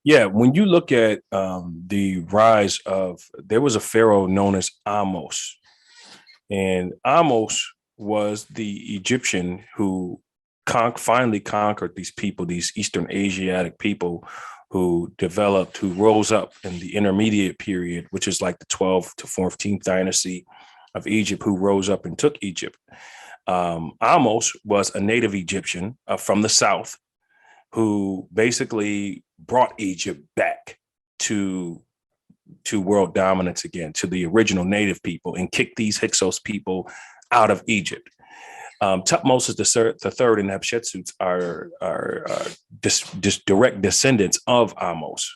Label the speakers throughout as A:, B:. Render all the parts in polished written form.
A: Yeah, when you look at the rise of, there was a pharaoh known as Amos, and Amos was the Egyptian who finally conquered these people, these Eastern Asiatic people who rose up in the intermediate period, which is like the 12th to 14th dynasty of Egypt, who rose up and took Egypt. Amos was a native Egyptian from the south who basically brought Egypt back to world dominance again, to the original native people, and kicked these Hyksos people out of Egypt. Tutmosis the third and Hatshepsut are direct descendants of Amos.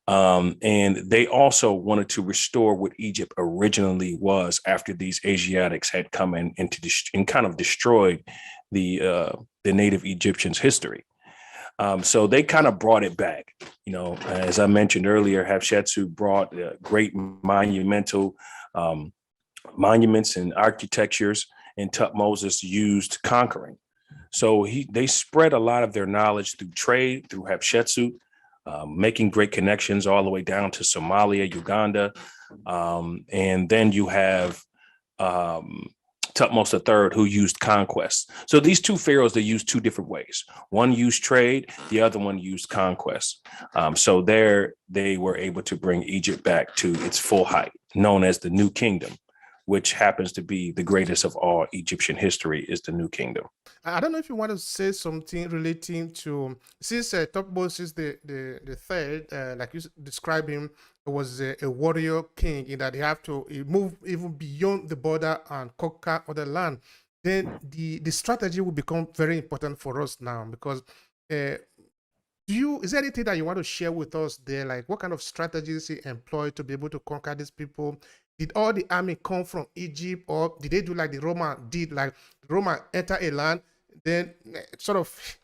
A: And they also wanted to restore what Egypt originally was after these Asiatics had come in and kind of destroyed the native Egyptians' history. So they kind of brought it back. You know, as I mentioned earlier, Hatshepsut brought great monumental monuments and architectures, and Tutmosis used conquering. So they spread a lot of their knowledge through trade, through Hatshepsut, making great connections all the way down to Somalia, Uganda. And then you have Tutmosis III, who used conquest. So these two pharaohs, they used two different ways. One used trade, the other one used conquest. So there they were able to bring Egypt back to its full height, known as the New Kingdom, which happens to be the greatest of all Egyptian history, is the New Kingdom.
B: I don't know if you want to say something relating to, since Thutmose the third, like you describe him, was a warrior king in that he move even beyond the border and conquer other land. Then the strategy will become very important for us now because is there anything that you want to share with us there? Like what kind of strategies he employed to be able to conquer these people? Did all the army come from Egypt, or did they do like the Roman did? Like the Roman enter a land, then sort of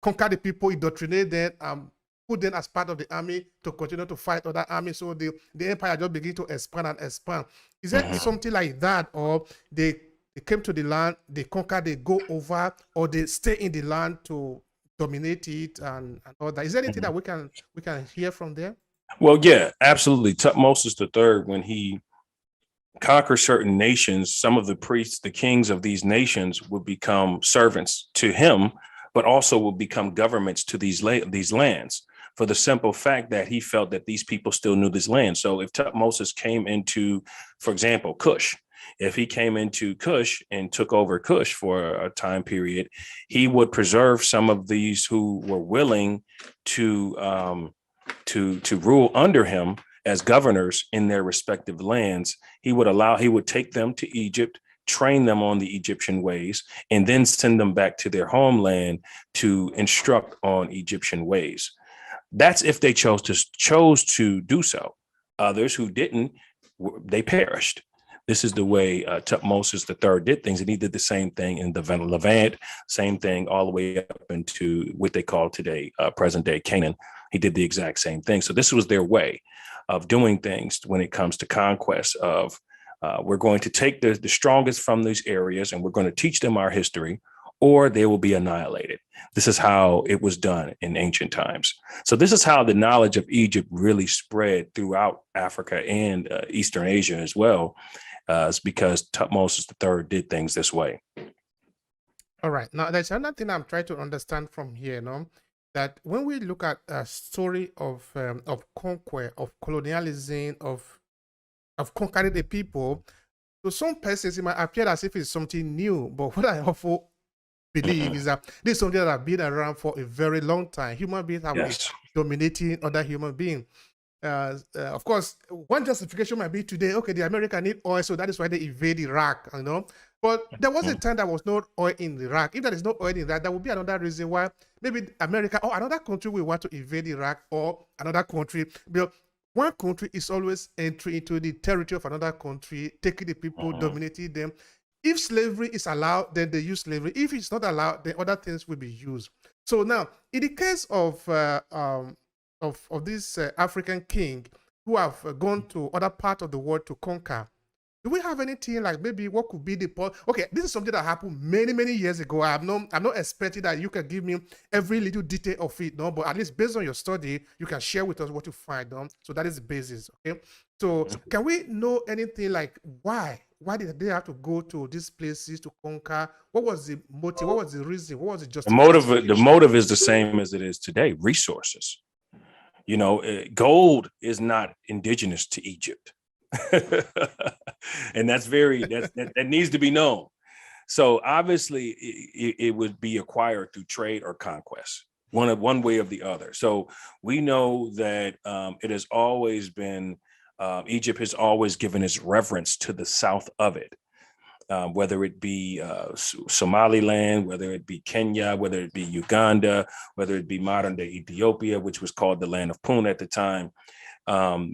B: conquer the people, indoctrinate them, put them as part of the army to continue to fight other armies. So the empire just begin to expand and expand. Is there something like that, or they came to the land, they conquer, they go over, or they stay in the land to dominate it and all that? Is there anything that we can hear from there?
A: Well, yeah, absolutely. Tutmosis III, when he conquer certain nations, some of the priests, the kings of these nations, would become servants to him, but also will become governments to these lands, for the simple fact that he felt that these people still knew this land. So if Tutmosis came into, for example, Kush, if he came into Kush and took over Kush for a time period, he would preserve some of these who were willing to rule under him as governors in their respective lands. He would take them to Egypt, train them on the Egyptian ways, and then send them back to their homeland to instruct on Egyptian ways. That's if they chose to do so. Others who didn't, they perished. This is the way Tutmosis III did things, and he did the same thing in the Levant, same thing all the way up into what they call today present-day Canaan. He did the exact same thing. So this was their way of doing things when it comes to conquest. Of we're going to take the strongest from these areas, and we're going to teach them our history, or they will be annihilated. This is how it was done in ancient times. So this is how the knowledge of Egypt really spread throughout Africa and Eastern Asia as well. It's because Tutmosis III did things this way.
B: All right. Now, there's another thing I'm trying to understand from here, no? That when we look at a story of conquest, of colonialism, of conquering the people, to some persons it might appear as if it's something new. But what I often believe is that this is something that has been around for a very long time. Human beings have been dominating other human beings. Of course, one justification might be today, okay, the Americans need oil, so that is why they invade Iraq, you know. But there was a time there was no oil in Iraq. If there is no oil in Iraq, that would be another reason why maybe America or another country will want to invade Iraq, or another country. But one country is always entering into the territory of another country, taking the people, dominating them. If slavery is allowed, then they use slavery. If it's not allowed, then other things will be used. So now, in the case of this African king who have gone to other part of the world to conquer, Do we have anything like maybe what could be the point? Okay, this is something that happened many years ago. I'm not expecting that you can give me every little detail of it, no, but at least based on your study, you can share with us what you find, no? So that is the basis, okay? So can we know anything like why? Why did they have to go to these places to conquer? What was the motive? What was the reason? What was the justification?
A: The motive is the same as it is today: resources. Gold is not indigenous to Egypt. And that needs to be known. So obviously it would be acquired through trade or conquest, one way or the other. So we know that it has always been, Egypt has always given its reverence to the south of it, whether it be Somaliland, whether it be Kenya, whether it be Uganda, whether it be modern day Ethiopia, which was called the land of Punt at the time.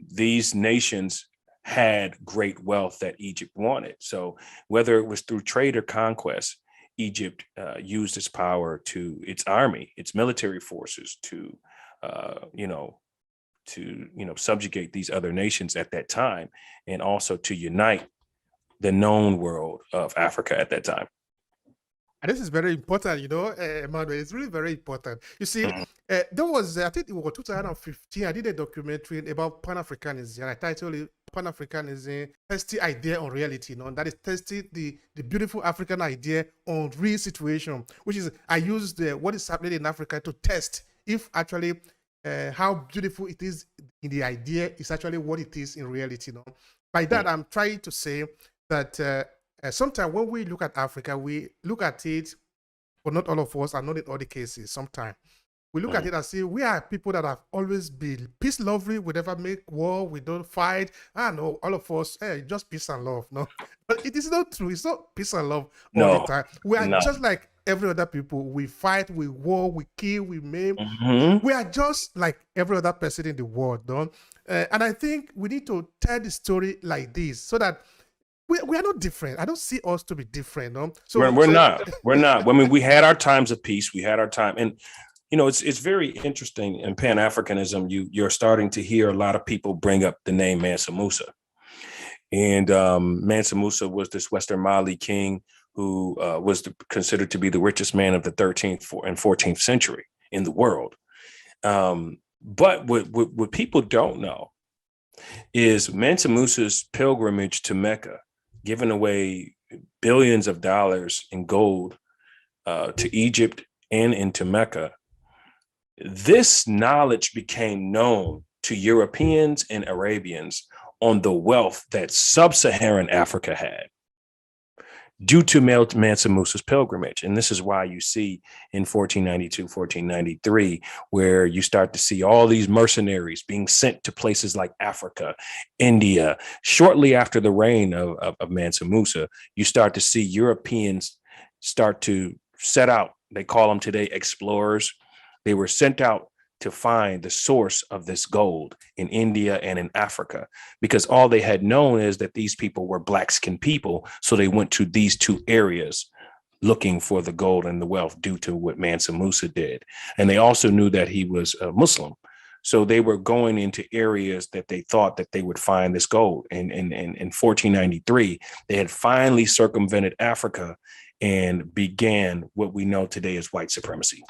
A: These nations had great wealth that Egypt wanted. So whether it was through trade or conquest, Egypt used its power to its army, its military forces to, subjugate these other nations at that time, and also to unite the known world of Africa at that time.
B: And this is very important, Emmanuel. It's really very important. You see, there was, I think it was 2015, I did a documentary about Pan-Africanism, and I titled it Pan-Africanism, Testing Idea on Reality. That is testing the beautiful African idea on real situation, which is, I used what is happening in Africa to test if actually how beautiful it is in the idea is actually what it is in reality. By that, I'm trying to say that sometimes when we look at Africa, we look at it, but not all of us, and not in all the cases. Sometimes we look at it and say we are people that have always been peace lovely. We never make war. We don't fight. I know all of us, just peace and love. No, but it is not true. It's not peace and love all the time. We are just like every other people. We fight, we war, we kill, we maim. We are just like every other person in the world. No? And I think we need to tell the story like this so that we are not different. I don't see us to be different. No?
A: So we're not. We're not. I mean, we had our times of peace. We had our time. And, it's very interesting in Pan-Africanism. You're starting to hear a lot of people bring up the name Mansa Musa. And Mansa Musa was this Western Mali king who was considered to be the richest man of the 13th and 14th century in the world. But what people don't know is Mansa Musa's pilgrimage to Mecca, giving away billions of dollars in gold to Egypt and into Mecca. This knowledge became known to Europeans and Arabians on the wealth that sub-Saharan Africa had due to Mansa Musa's pilgrimage. And this is why you see in 1492, 1493, where you start to see all these mercenaries being sent to places like Africa, India. Shortly after the reign of Mansa Musa, you start to see Europeans start to set out. They call them today explorers. They were sent out to find the source of this gold in India and in Africa, because all they had known is that these people were black-skinned people. So they went to these two areas looking for the gold and the wealth due to what Mansa Musa did. And they also knew that he was a Muslim. So they were going into areas that they thought that they would find this gold. And in 1493, they had finally circumvented Africa and began what we know today as white supremacy.